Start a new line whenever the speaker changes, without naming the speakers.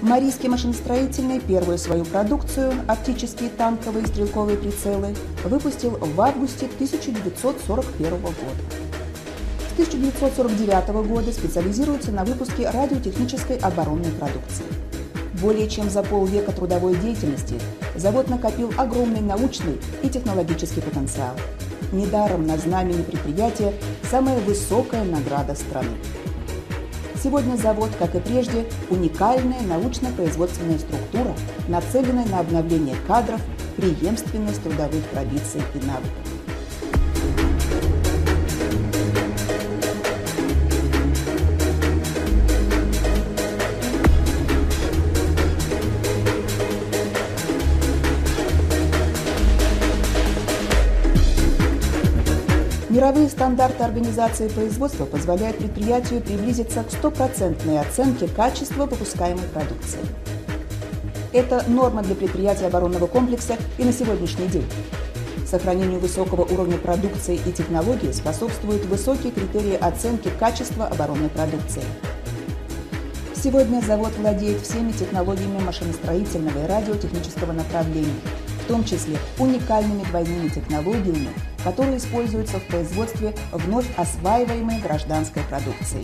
Марийский машиностроительный первую свою продукцию, оптические танковые и стрелковые прицелы, выпустил в августе 1941 года. С 1949 года специализируется на выпуске радиотехнической оборонной продукции. Более чем за полвека трудовой деятельности завод накопил огромный научный и технологический потенциал. Недаром на знамени предприятия самая высокая награда страны. Сегодня завод, как и прежде, уникальная научно-производственная структура, нацеленная на обновление кадров, преемственность трудовых традиций и навыков. Мировые стандарты организации производства позволяют предприятию приблизиться к стопроцентной оценке качества выпускаемой продукции. Это норма для предприятий оборонного комплекса и на сегодняшний день. Сохранению высокого уровня продукции и технологий способствуют высокие критерии оценки качества оборонной продукции. Сегодня завод владеет всеми технологиями машиностроительного и радиотехнического направления, в том числе уникальными двойными технологиями, которые используются в производстве вновь осваиваемой гражданской продукции.